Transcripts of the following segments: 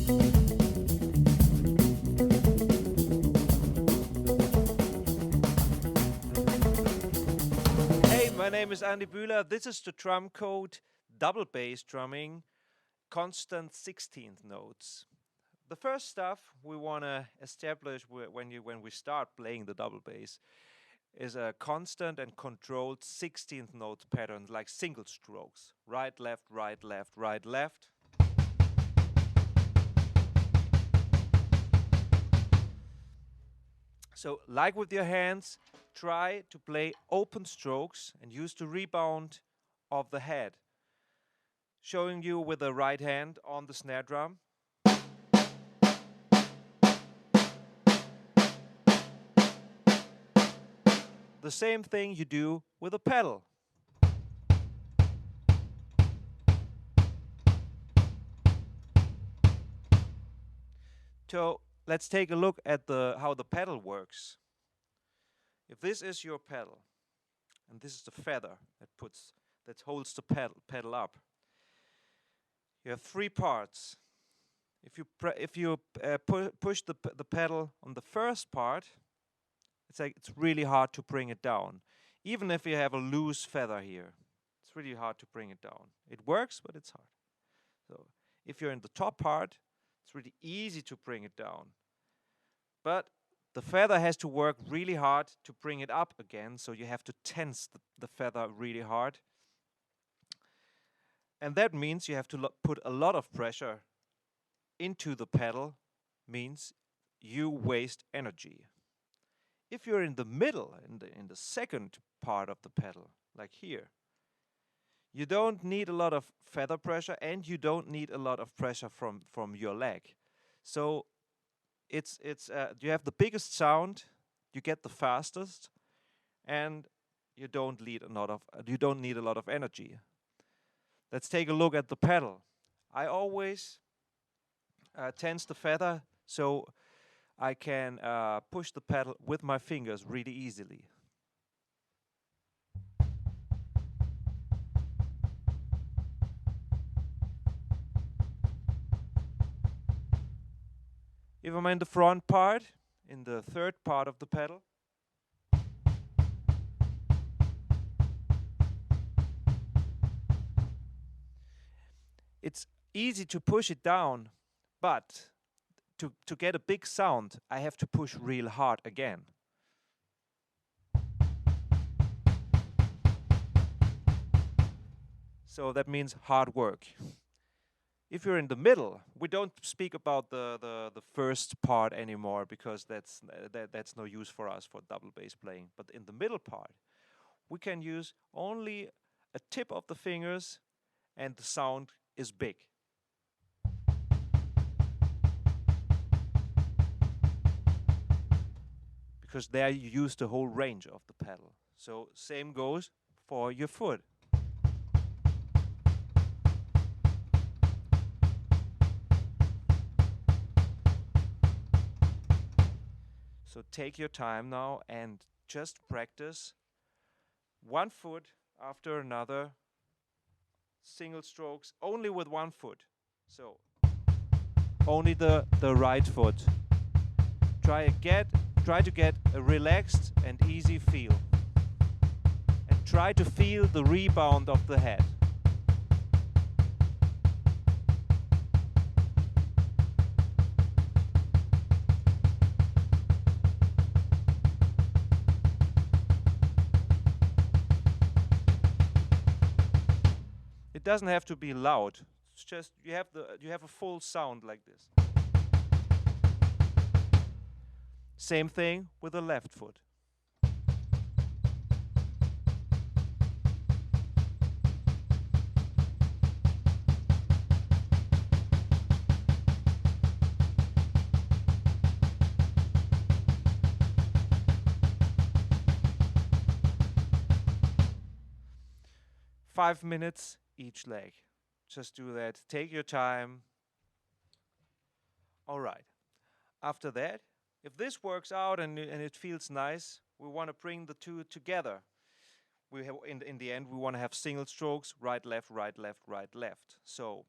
Hey, my name is Andi Bühler. This is the drum code double bass drumming, constant 16th notes. The first stuff we want to establish when we start playing the double bass is a constant and controlled 16th note pattern, like single strokes. Right, left, right, left, right, left. So, like with your hands, try to play open strokes and use the rebound of the head. Showing you with the right hand on the snare drum. The same thing you do with a pedal. So let's take a look at how the pedal works. If this is your pedal, and this is the feather that holds the pedal up, you have three parts. If you push the pedal on the first part, it's really hard to bring it down. Even if you have a loose feather here, it's really hard to bring it down. It works, but it's hard. So if you're in the top part, it's really easy to bring it down. But the feather has to work really hard to bring it up again, so you have to tense the feather really hard. And that means you have to put a lot of pressure into the pedal, means you waste energy. If you're in the middle, in the second part of the pedal, like here, you don't need a lot of feather pressure and you don't need a lot of pressure from your leg. So you have the biggest sound, you get the fastest, and you don't need a lot of energy. Let's take a look at the pedal. I always tense the feather so I can push the pedal with my fingers really easily. If I'm in the front part, in the third part of the pedal, it's easy to push it down, but to get a big sound, I have to push real hard again. So that means hard work. If you're in the middle, we don't speak about the first part anymore because that's no use for us for double bass playing. But in the middle part, we can use only a tip of the fingers and the sound is big. Because there you use the whole range of the pedal. So same goes for your foot. So take your time now and just practice one foot after another, single strokes, only with one foot. So only the right foot. Try to get a relaxed and easy feel. And try to feel the rebound of the head. It doesn't have to be loud. It's just you have a full sound like this. Same thing with the left foot. Five minutes each leg. Just do that. Take your time. All right. After that, if this works out and it feels nice, we want to bring the two together. We have in the end we want to have single strokes, right, left, right, left, right, left. So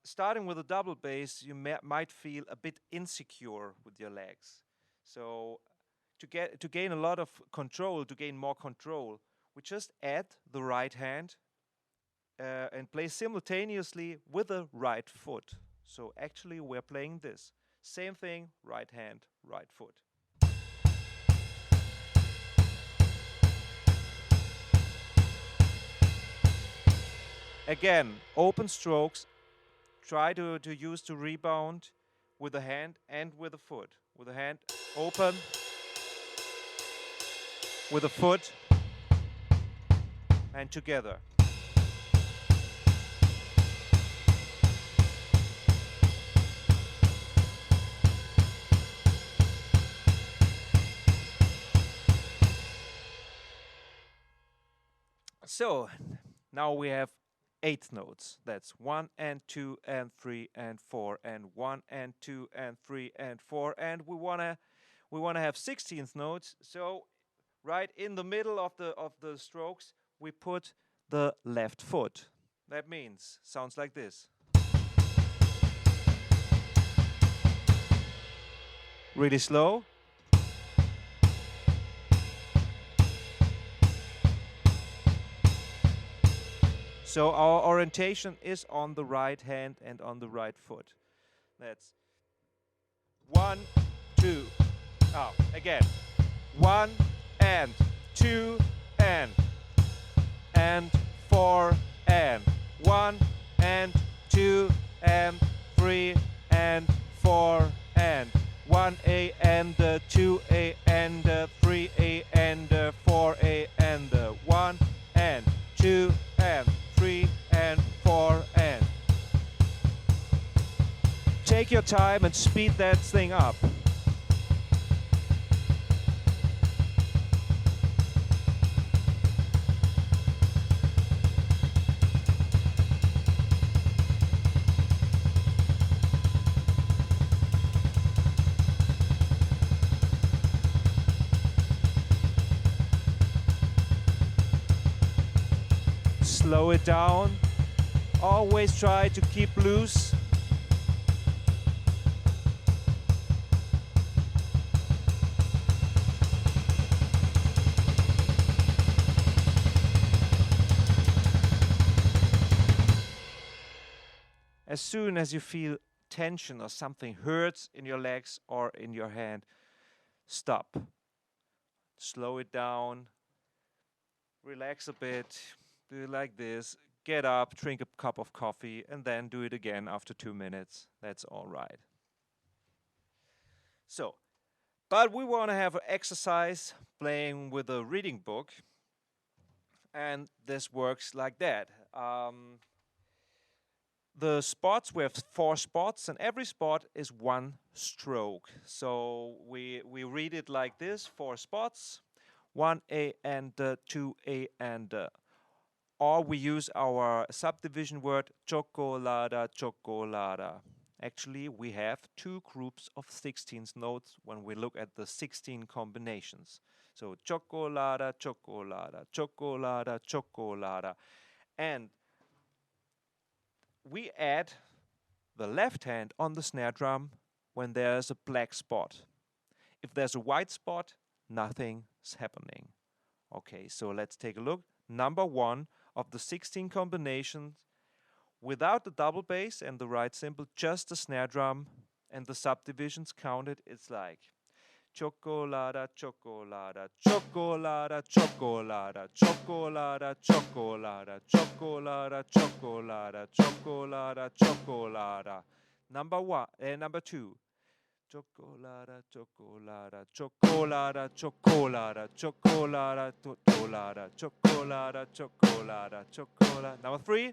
Starting with a double bass, you might feel a bit insecure with your legs. So to gain a lot of control, to gain more control, we just add the right hand and play simultaneously with the right foot. So actually we're playing this. Same thing, right hand, right foot. Again, open strokes. Try to use the rebound with the hand and with the foot. With the hand open, with the foot, and together. So now we have 8 notes. That's 1 and 2 and 3 and 4 and 1 and 2 and 3 and 4, and we wanna have 16th notes. So right in the middle of the strokes we put the left foot. That means sounds like this. Really slow. So our orientation is on the right hand and on the right foot. That's 1, 2. Oh, again. 1 and 2 and 4 and 1 and 2 and 3 and 4 and 1A and 2A and 3A and 4A and 1 and 2 and 3 and 4 and. Take your time and speed that thing up. Slow it down. Always try to keep loose. As soon as you feel tension or something hurts in your legs or in your hand, stop. Slow it down. Relax a bit. Do it like this. Get up, drink a cup of coffee, and then do it again after 2 minutes. That's all right. So, but we want to have an exercise playing with a reading book, and this works like that. The spots, we have 4 spots, and every spot is 1 stroke. So we read it like this: 4 spots, 1A and 2A and or we use our subdivision word chocolada, chocolada. Actually, we have 2 groups of 16th notes when we look at the 16 combinations. So chocolada, chocolada, chocolada, chocolada. And we add the left hand on the snare drum when there's a black spot. If there's a white spot, nothing's happening. Okay, so let's take a look. Number 1 of the 16 combinations, without the double bass and the right cymbal, just the snare drum and the subdivisions counted, it's like chocolada, chocolada, chocolada, chocolada, chocolada, chocolada, chocolada, chocolada, chocolada, chocolada. Number 2. Chocolada, chocolada, chocolada, chocolada, chocolada, chocolada, chocolada, chocolada, chocolada. Number 3.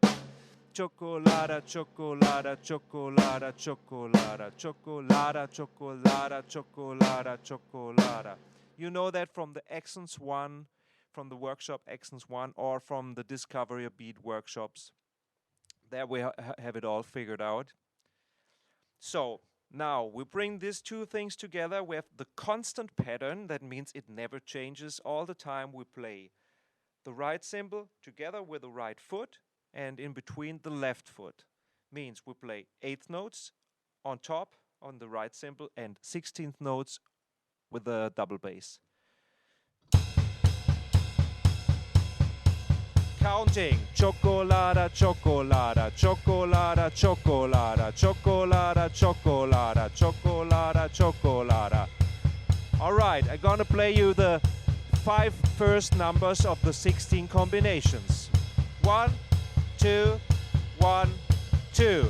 Chocolada, chocolada, chocolada, chocolada, chocolada, chocolada, chocolada, chocolada. You know that from the Accents 1, from the workshop Accents 1, or from the Discovery a Beat workshops. There we have it all figured out. So now we bring these 2 things together. We have the constant pattern. That means it never changes. All the time we play the right cymbal together with the right foot, and in between the left foot. means we play 8th notes on top on the right cymbal and 16th notes with the double bass. Counting. Chocolada, chocolada, chocolada, chocolada, chocolada, chocolada, chocolada, chocolada. All right, I'm gonna play you the 5 first numbers of the 16 combinations. 1, 2, 1, 2.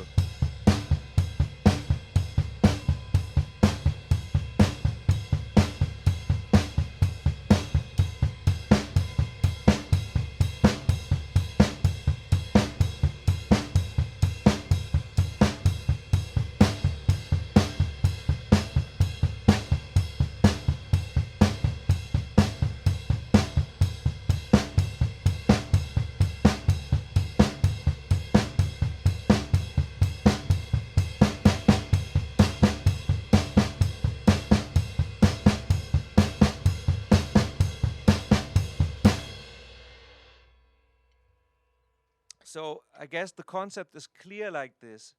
So I guess the concept is clear like this.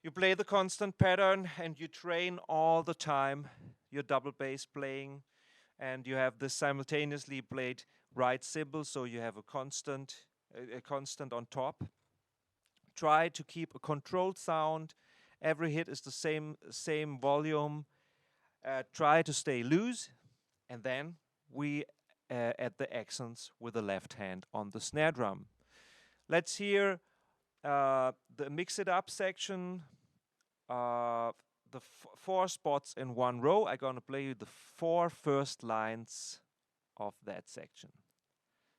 You play the constant pattern and you train all the time your double bass playing, and you have this simultaneously played right cymbal, so you have a constant on top. Try to keep a controlled sound. Every hit is the same volume. Try to stay loose, and then we add the accents with the left hand on the snare drum. Let's hear the mix it up section, the 4 spots in one row. I'm gonna play you the 4 first lines of that section.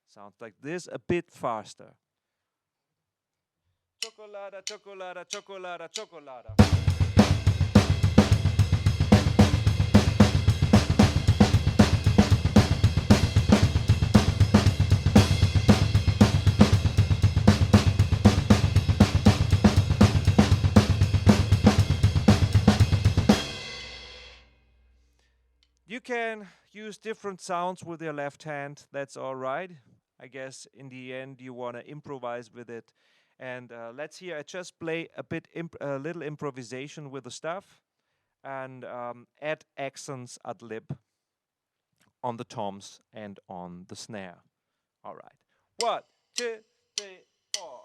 Sounds like this, a bit faster. Chocolada, chocolada, chocolada, chocolada. You can use different sounds with your left hand, that's all right. I guess in the end you want to improvise with it. And let's hear, I just play a little improvisation with the stuff and add accents ad lib on the toms and on the snare. All right. 1, 2, 3, 4.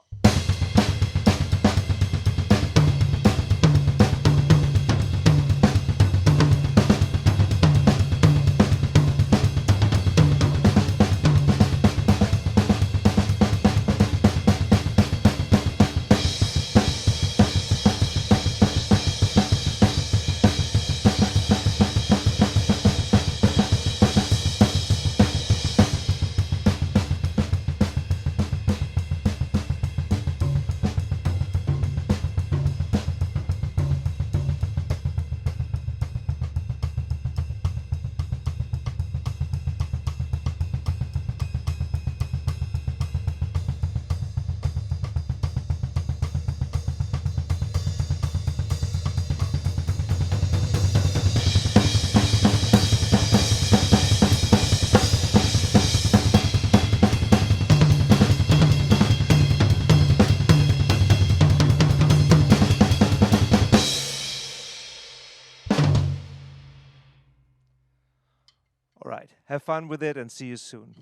All right, have fun with it and see you soon.